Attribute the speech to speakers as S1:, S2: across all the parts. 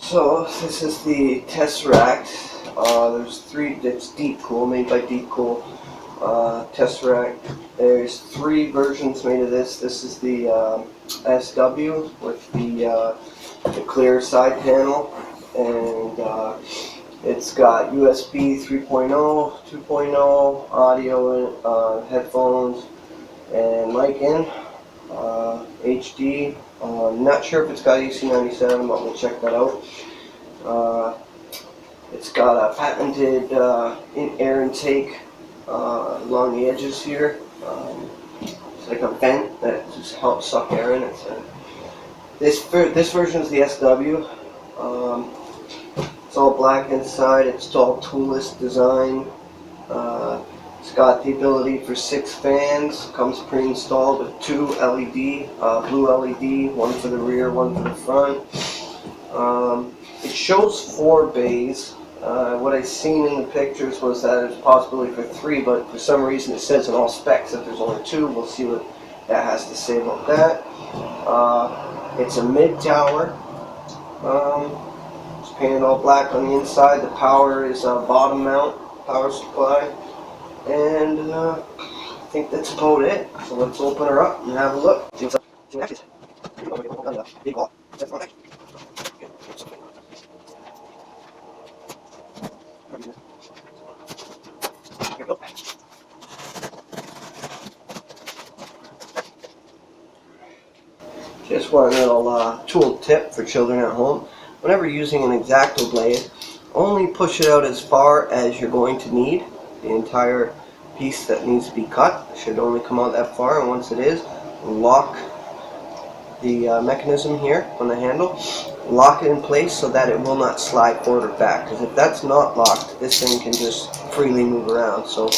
S1: So this is the Tesseract. There's three. It's Deepcool, made by Deepcool Tesseract. There's three versions made of this. This is the SW with the clear side panel, and it's got USB 3.0, 2.0 audio, headphones, and mic in. HD. Not sure if it's got AC97, but we'll check that out. It's got a patented air intake along the edges here. It's like a vent that just helps suck air in. This version is the SW. It's all black inside. It's all toolless design. It's got the ability for 6 fans. Comes pre-installed with 2 LED, blue LED, one for the rear, one for the front. It shows 4 bays. What I seen in the pictures was that it's possibly for 3, but for some reason it says in all specs that there's only 2. We'll see what that has to say about that. It's a mid-tower. It's painted all black on the inside. The power is a bottom mount power supply. And I think that's about it. So let's open her up and have a look. See what that is. Big wall. That's not nice. Here we go. Just one little tool tip for children at home. Whenever using an X-Acto blade, only push it out as far as you're going to need. The entire piece that needs to be cut should only come out that far, and once it is, lock the mechanism here on the handle. Lock it in place so that it will not slide forward or back, because if that's not locked, this thing can just freely move around. So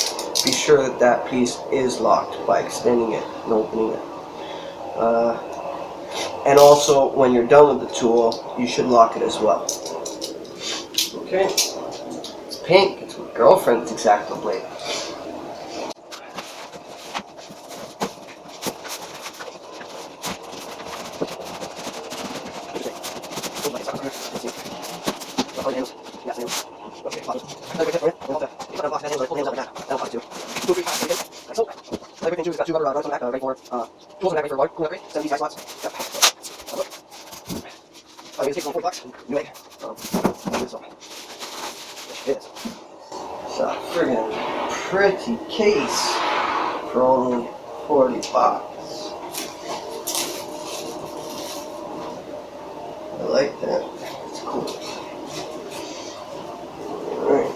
S1: be sure that that piece is locked by extending it and opening it. And also, when you're done with the tool, you should lock it as well. Okay, it's pink. It's my girlfriend's X-Acto blade. It's a friggin' pretty case for only 40 bucks. I like that. It's cool. Alright.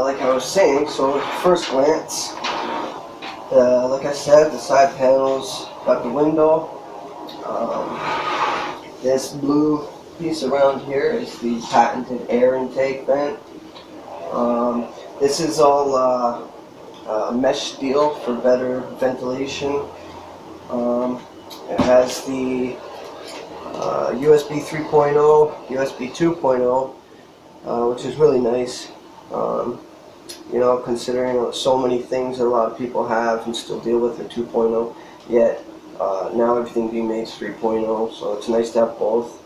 S1: Like I was saying, so at first glance, like I said, the side panels got the window. This blue piece around here is the patented air intake vent. This is all mesh steel for better ventilation. It has the USB 3.0, USB 2.0, which is really nice. You know, considering so many things that a lot of people have and still deal with are 2.0, yet now everything being made is 3.0, so it's nice to have both.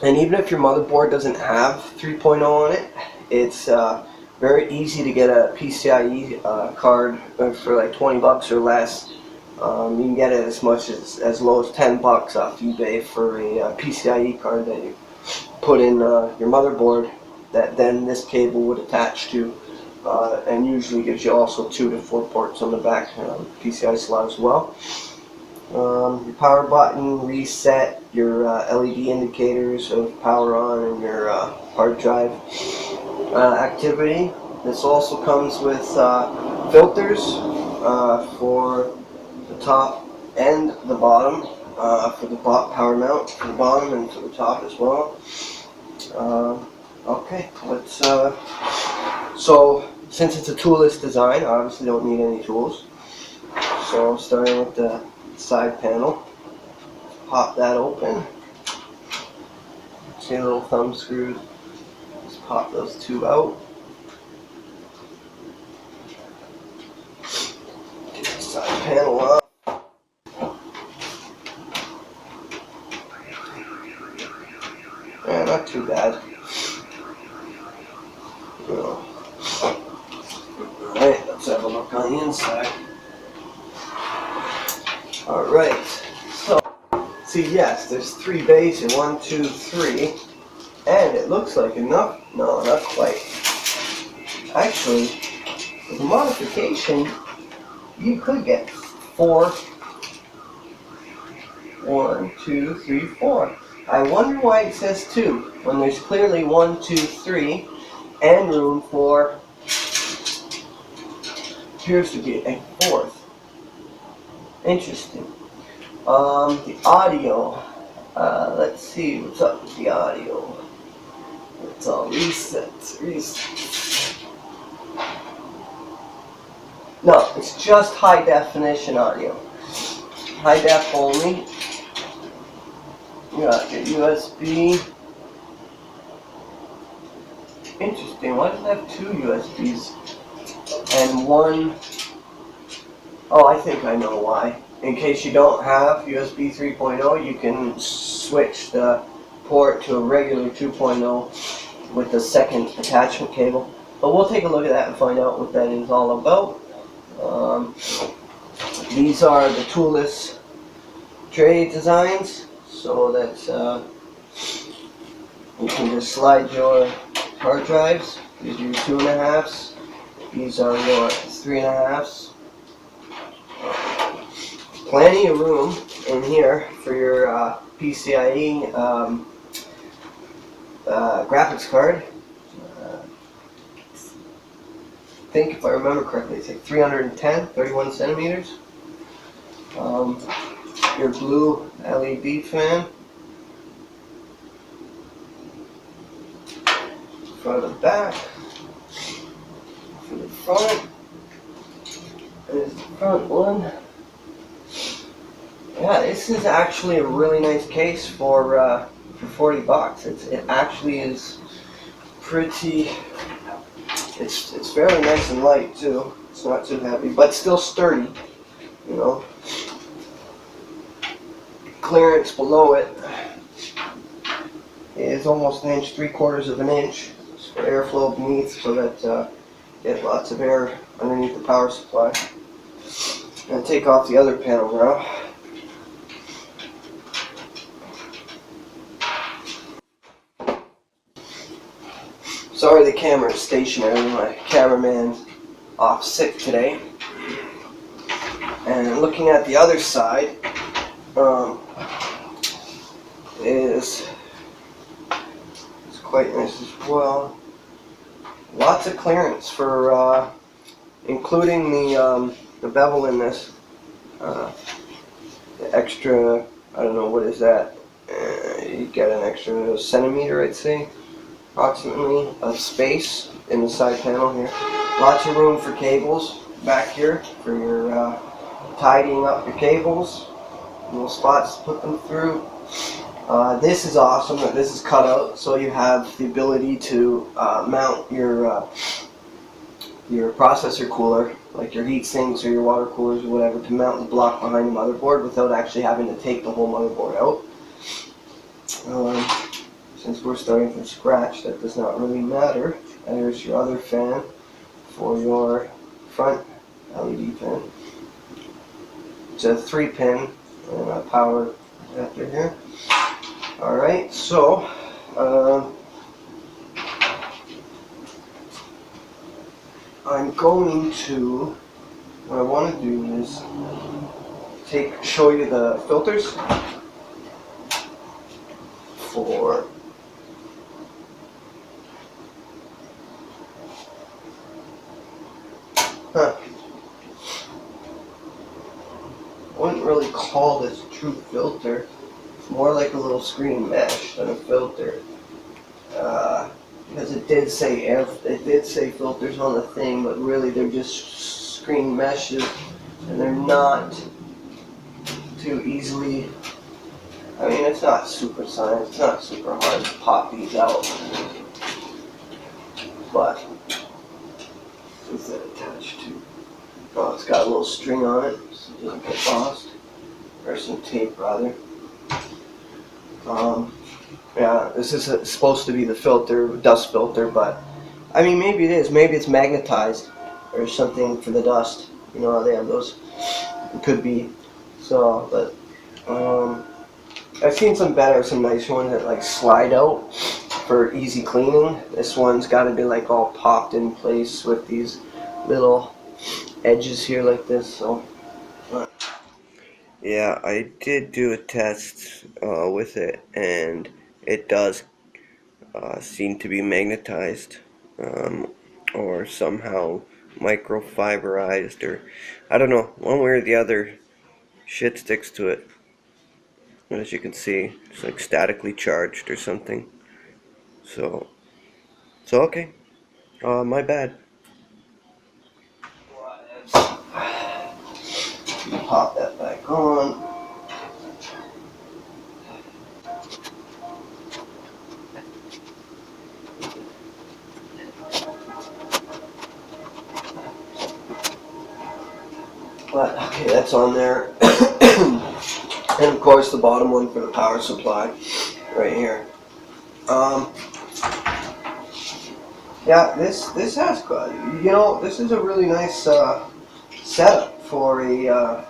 S1: And even if your motherboard doesn't have 3.0 on it, it's very easy to get a PCIe card for like 20 bucks or less. You can get it as much as low as 10 bucks off eBay for a PCIe card that you put in your motherboard, that then this cable would attach to, and usually gives you also 2 to 4 ports on the back PCI slot as well. Your power button, reset, your LED indicators of power on, and your hard drive activity. This also comes with filters for the top and the bottom, for the power mount, for the bottom and for the top as well. Okay, let's, so since it's a toolless design, I obviously don't need any tools. So starting with the side panel, pop that open. See the little thumb screws, just pop those 2 out. Get the side panel up. bad. You know. Alright, let's have a look on the inside. Alright, so, see, yes, there's 3 bays here, 1, 2, 3, and it looks like enough. No, not quite. Actually, with a modification, you could get 4. 1, 2, 3, 4. I wonder why it says 2 when there's clearly 1, 2, 3, and room for appears to be a 4th. Interesting. The audio. Let's see what's up with the audio. It's all reset. No, it's just high definition audio. High def only. You got your USB. Interesting. Why does it have 2 USBs and 1? Oh, I think I know why. In case you don't have USB 3.0, you can switch the port to a regular 2.0 with the second attachment cable. But we'll take a look at that and find out what that is all about. These are the toolless tray designs, so that you can just slide your hard drives. These are your 2.5s. These are your 3.5s. Plenty of room in here for your PCIe graphics card. I think if I remember correctly, it's like 31 centimeters. Your blue LED fan. Front of the back. For the front. There's the front one. Yeah, this is actually a really nice case for $40. It actually is pretty. It's fairly nice and light too. It's not too heavy, but still sturdy. You know. Clearance below it is almost 1 inch, 3/4 of an inch. It's for airflow beneath, so that you get lots of air underneath the power supply. I'm gonna take off the other panel now. Sorry the camera is stationary, my cameraman's off sick today. And looking at the other side is quite nice as well. Lots of clearance for including the bevel in this. The extra, I don't know, what is that? You get an extra centimeter, I'd say, approximately, of space in the side panel here. Lots of room for cables back here for your tidying up your cables. Little spots to put them through. This is awesome that this is cut out, so you have the ability to mount your processor cooler, like your heat sinks or your water coolers or whatever, to mount the block behind the motherboard without actually having to take the whole motherboard out. Since we're starting from scratch, that does not really matter. There's your other fan for your front LED fan. It's a 3-pin and a power adapter here. Alright, so I'm going to, what I want to do is show you the filters for I wouldn't really call this a true filter. It's more like a little screen mesh than a filter. Because it did say filters on the thing, but really they're just screen meshes, and they're not too easily. I mean, it's not super science. It's not super hard to pop these out, but what's that attached to? Oh, it's got a little string on it, so it doesn't get lost, or some tape rather. Yeah, this is supposed to be the filter, dust filter, but I mean maybe it is. Maybe it's magnetized or something for the dust. You know how they have those. It could be. So, but I've seen some better, some nice ones that like slide out for easy cleaning. This one's got to be like all popped in place with these little edges here like this. So, yeah, I did do a test with it, and it does seem to be magnetized, or somehow microfiberized, or I don't know, one way or the other. Shit sticks to it. As you can see, it's like statically charged or something. So, okay. My bad. Pop that back on. But okay, that's on there. And of course the bottom one for the power supply, right here. Yeah, this has, you know, this is a really nice setup for a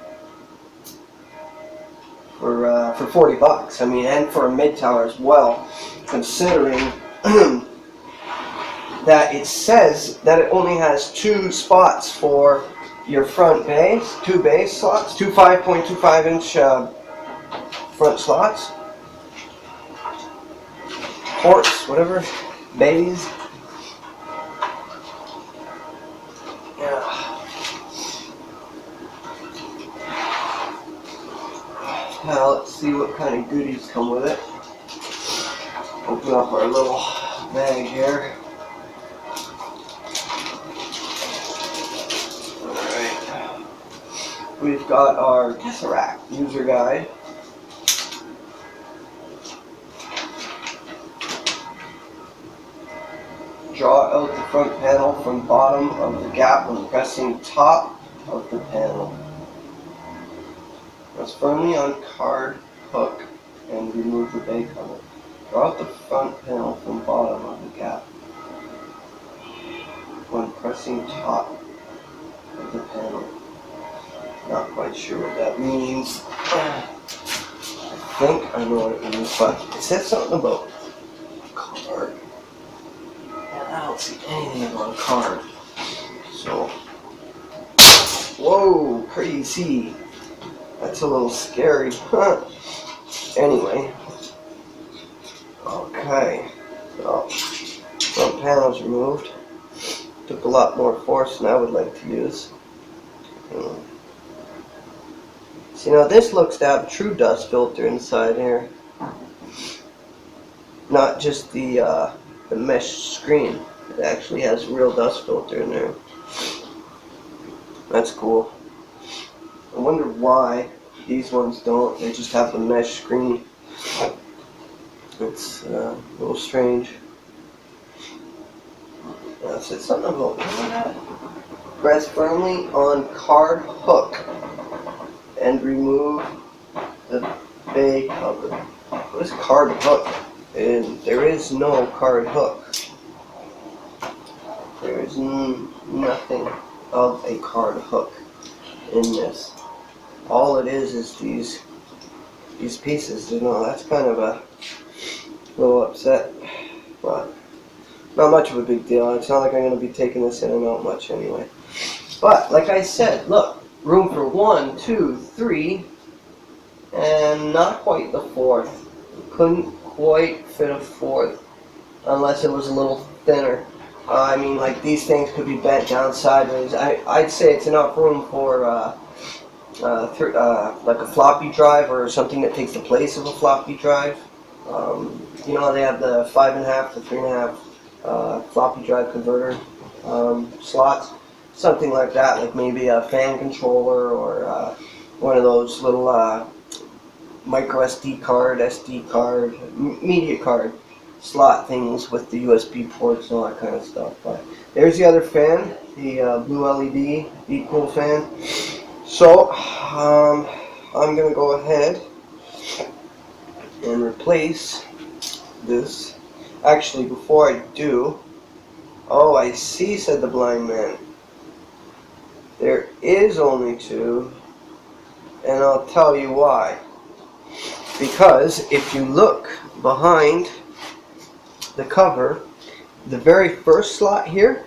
S1: for 40 bucks. I mean, and for a mid tower as well, considering that it says that it only has 2 spots for your front bass, 2 bass slots, 2 5.25 inch front slots, ports, whatever, bays. Yeah. Now let's see what kind of goodies come with it. Open up our little bag here. Alright. We've got our Tesseract user guide. Draw out the front panel from bottom of the gap when pressing top of the panel. Press firmly on card hook and remove the bag cover. Draw out the front panel from bottom of the gap when pressing top of the panel. Not quite sure what that means. I think I know what it means, but it said something about card. And I don't see anything about a card. So, whoa, crazy. That's a little scary. Anyway. Okay. So, front panel's removed. Took a lot more force than I would like to use. So, now this looks to have a true dust filter inside here. Not just the mesh screen. It actually has a real dust filter in there. That's cool. I wonder why these ones don't. They just have the mesh screen. It's a little strange. It said something about that. Press firmly on card hook and remove the bay cover. What is card hook? And there is no card hook. There is nothing of a card hook in this. All it is these pieces. You know, that's kind of a little upset, but not much of a big deal. It's not like I'm going to be taking this in and out much anyway. But like I said, look, room for 1, 2, 3, and not quite the 4th. Couldn't quite fit a 4th unless it was a little thinner. I mean, like these things could be bent down sideways. I'd say it's enough room for like a floppy drive or something that takes the place of a floppy drive. You know, they have the 5.5 to 3.5 floppy drive converter slots, something like that, like maybe a fan controller or one of those little micro SD card, media card slot things with the USB ports and all that kind of stuff. But there's the other fan, the blue LED Deepcool fan. So I'm going to go ahead and replace this. Actually, before I do, oh, I see, said the blind man. There is only two, and I'll tell you why. Because if you look behind the cover, the very first slot here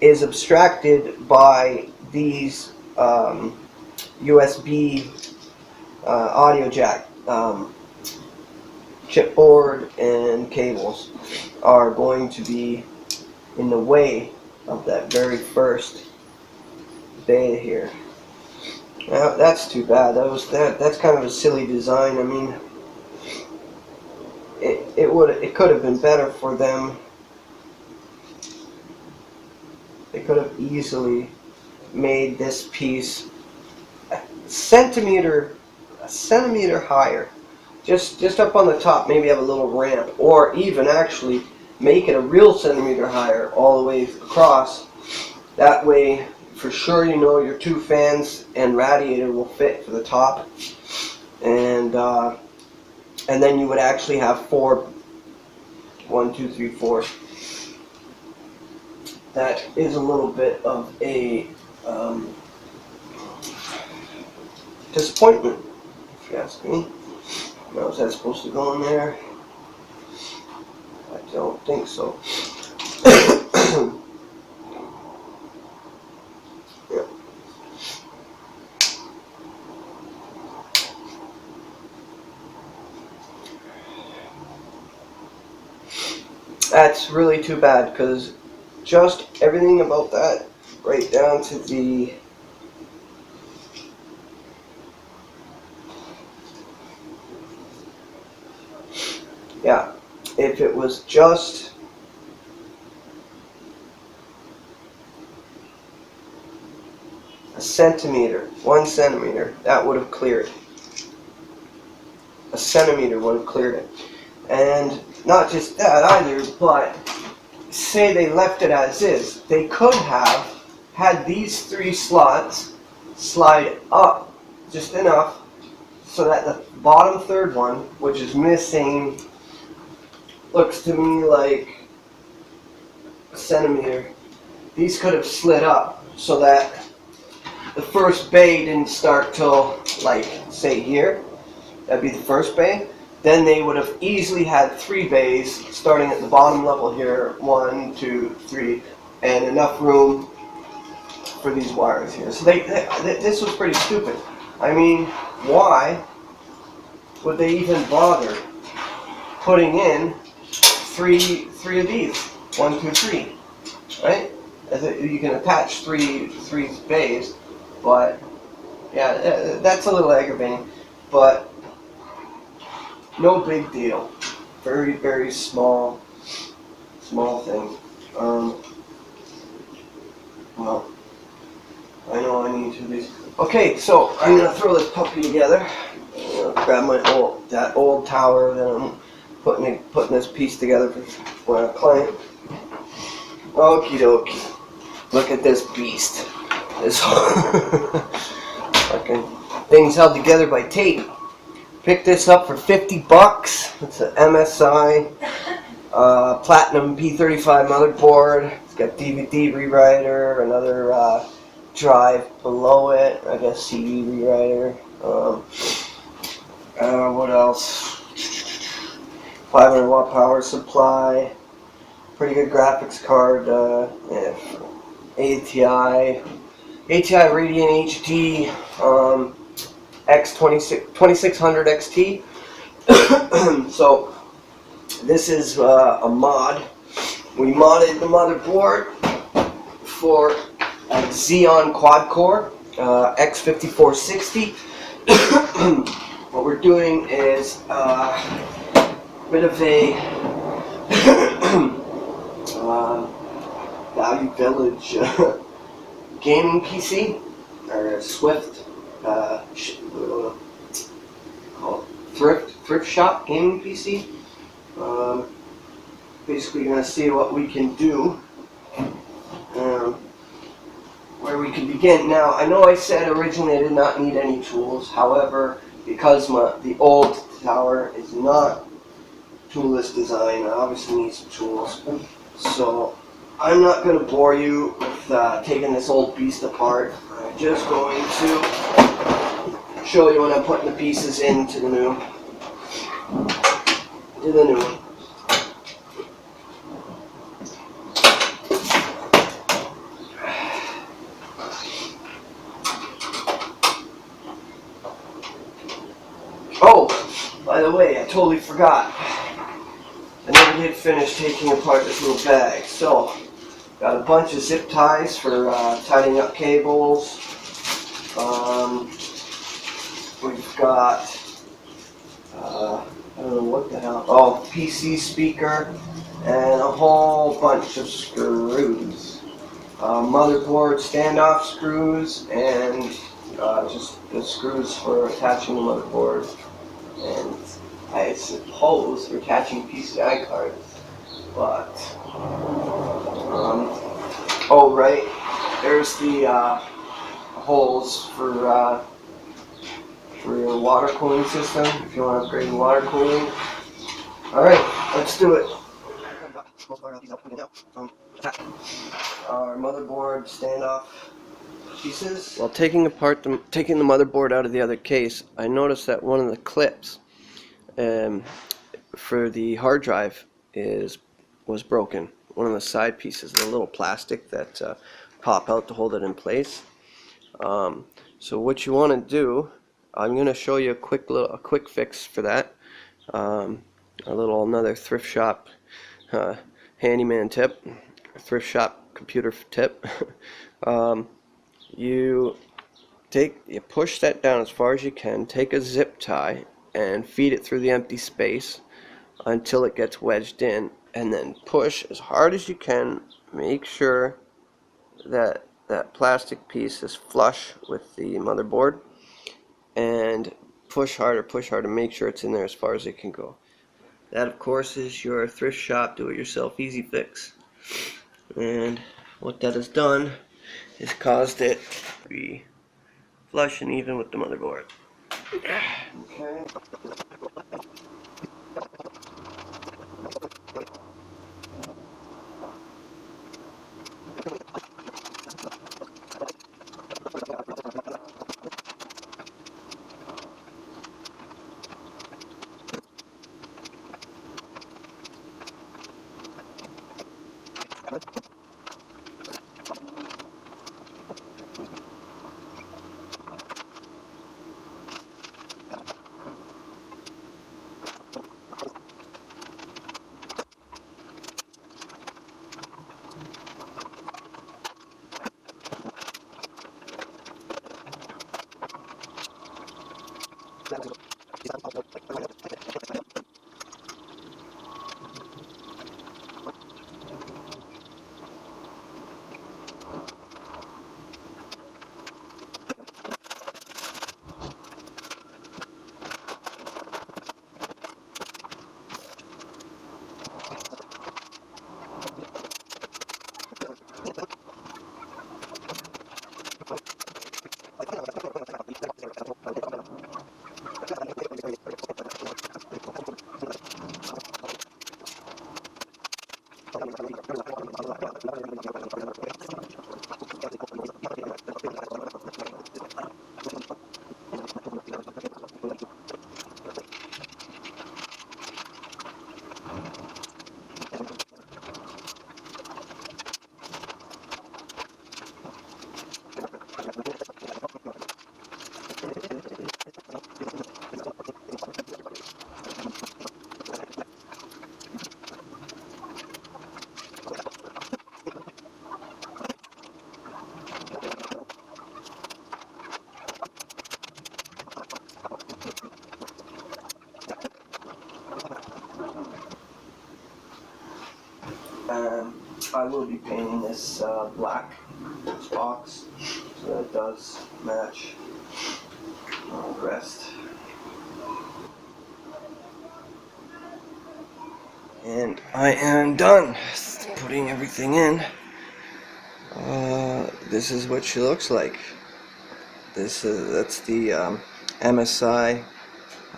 S1: is abstracted by these USB audio jack chipboard and cables are going to be in the way of that very first bay here. Now that's too bad. That's kind of a silly design. I mean, it could have been better for them. They could have easily made this piece a centimeter higher. Just up on the top, maybe have a little ramp, or even actually make it a real centimeter higher all the way across. That way, for sure, you know your two fans and radiator will fit for the top, and then you would actually have four. 1, 2, 3, 4. That is a little bit of a disappointment, if you ask me. Now, is that supposed to go in there? I don't think so. Yeah. That's really too bad, because just everything about that, right down to the yeah, if it was just a centimeter, 1 centimeter, that would have cleared. A centimeter would have cleared it. And not just that either, but say they left it as is, they could have had these 3 slots slide up just enough so that the bottom third one, which is missing, looks to me like a centimeter, these could have slid up so that the first bay didn't start till, like, say here. That'd be the first bay. Then they would have easily had 3 bays starting at the bottom level here, 1, 2, 3, and enough room for these wires here. So this was pretty stupid. I mean, why would they even bother putting in three of these? 1, 2, 3, right? You can attach three bays, but yeah, that's a little aggravating, but no big deal. Very, very small thing. Well, I know I need 2 of these. Okay, so I'm gonna throw this puppy together. Grab my old tower that I'm putting this piece together for a client. Okie dokie. Look at this beast. This fucking thing's held together by tape. Picked this up for $50. It's an MSI Platinum P35 motherboard. It's got DVD rewriter, another drive below it, I guess CD rewriter. What else? 500 watt power supply. Pretty good graphics card. Yeah, ATI Radeon HD X2600 XT. So this is a mod. We modded the motherboard for a Xeon quad core X5460. What we're doing is a bit of a Value Village gaming PC, or a Swift thrift shop gaming PC. Basically going to see what we can do, where we can begin. Now, I know I said originally I did not need any tools. However, because the old tower is not toolless design. I obviously need some tools. So I'm not going to bore you with taking this old beast apart. I'm just going to show you when I'm putting the pieces into the new one. Oh, by the way, I totally forgot. I never did finish taking apart this little bag. So, got a bunch of zip ties for tightening up cables. We've got, I don't know what the hell, oh, PC speaker, and a whole bunch of screws. Motherboard standoff screws, and just the screws for attaching the motherboard, and I suppose for attaching PCI cards, but, oh right, there's the holes for your water cooling system, if you want to upgrade your water cooling. Alright, let's do it. Our motherboard standoff pieces. While taking the motherboard out of the other case, I noticed that one of the clips for the hard drive was broken. One of the side pieces, the little plastic that pop out to hold it in place. So what you want to do, I'm going to show you a quick fix for that. Another thrift shop handyman tip, thrift shop computer tip. You push that down as far as you can, take a zip tie and feed it through the empty space until it gets wedged in, and then push as hard as you can. Make sure that that plastic piece is flush with the motherboard, and push harder, make sure it's in there as far as it can go. That, of course, is your thrift shop do-it-yourself easy fix. And what that has done is caused it to be flush and even with the motherboard. Okay. I will be painting this black, this box, so that it does match the rest. And I am done putting everything in. This is what she looks like. That's the MSI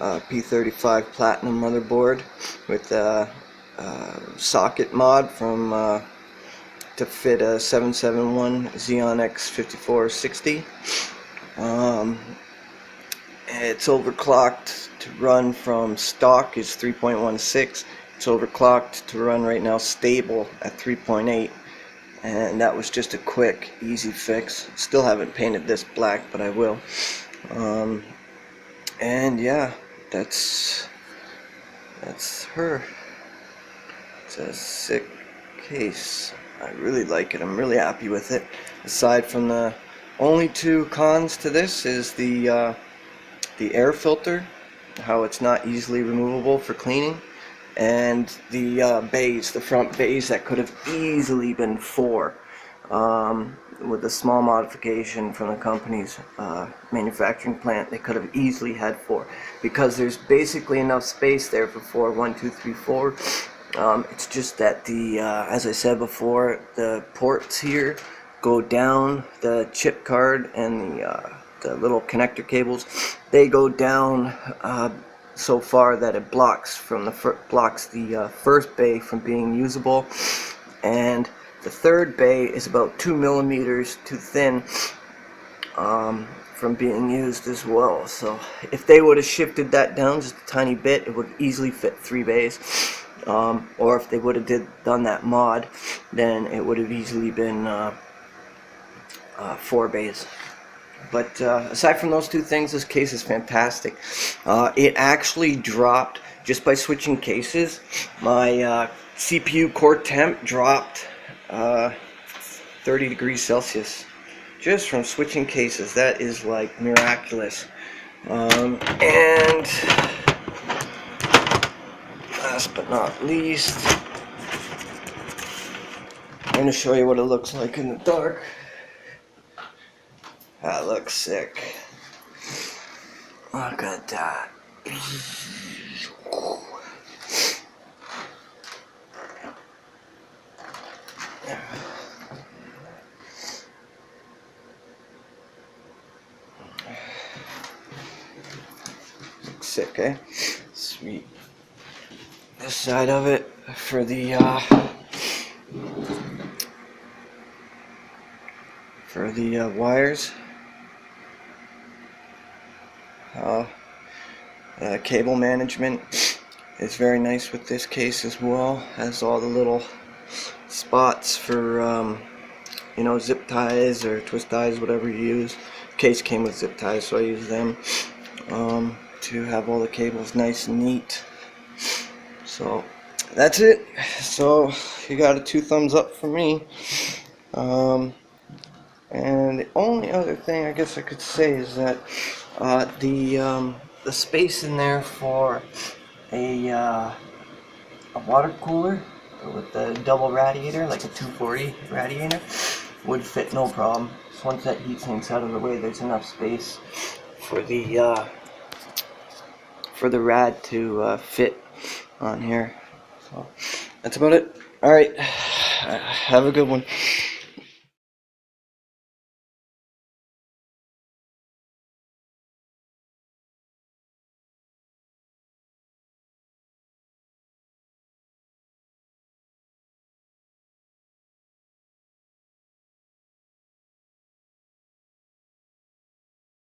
S1: P35 Platinum motherboard with a socket mod from to fit a 771 Xeon X5460. It's overclocked to run from stock is 3.16. It's overclocked to run right now stable at 3.8. And that was just a quick, easy fix. Still haven't painted this black, but I will. And yeah, that's her. It's a sick case. I really like it. I'm really happy with it. Aside from the only two cons to this is the air filter, how it's not easily removable for cleaning, and the bays, the front bays that could have easily been 4 with a small modification from the company's manufacturing plant. They could have easily had 4 because there's basically enough space there for 4. 1, 2, 3, 4. It's just that as I said before, the ports here go down, the chip card and the little connector cables, they go down so far that it blocks the first bay from being usable, and the third bay is about 2 millimeters too thin from being used as well. So if they would have shifted that down just a tiny bit, it would easily fit 3 bays. Or if they would have done that mod, then it would have easily been 4 bays. But aside from those two things, this case is fantastic. It actually dropped, just by switching cases, my CPU core temp dropped 30 degrees Celsius just from switching cases. That is like miraculous. And last but not least, I'm going to show you what it looks like in the dark. That looks sick. Look at that. Looks sick, eh? Sweet. This side of it for the wires. Cable management is very nice with this case as well. Has all the little spots for you know, zip ties or twist ties, whatever you use. Case came with zip ties, so I use them to have all the cables nice and neat. So that's it. So you got 2 thumbs up for me. And the only other thing I guess I could say is that the space in there for a water cooler with the double radiator, like a 240 radiator, would fit no problem. So once that heat sink's out of the way, there's enough space for the rad to fit on here. So that's about it. All right, have a good one.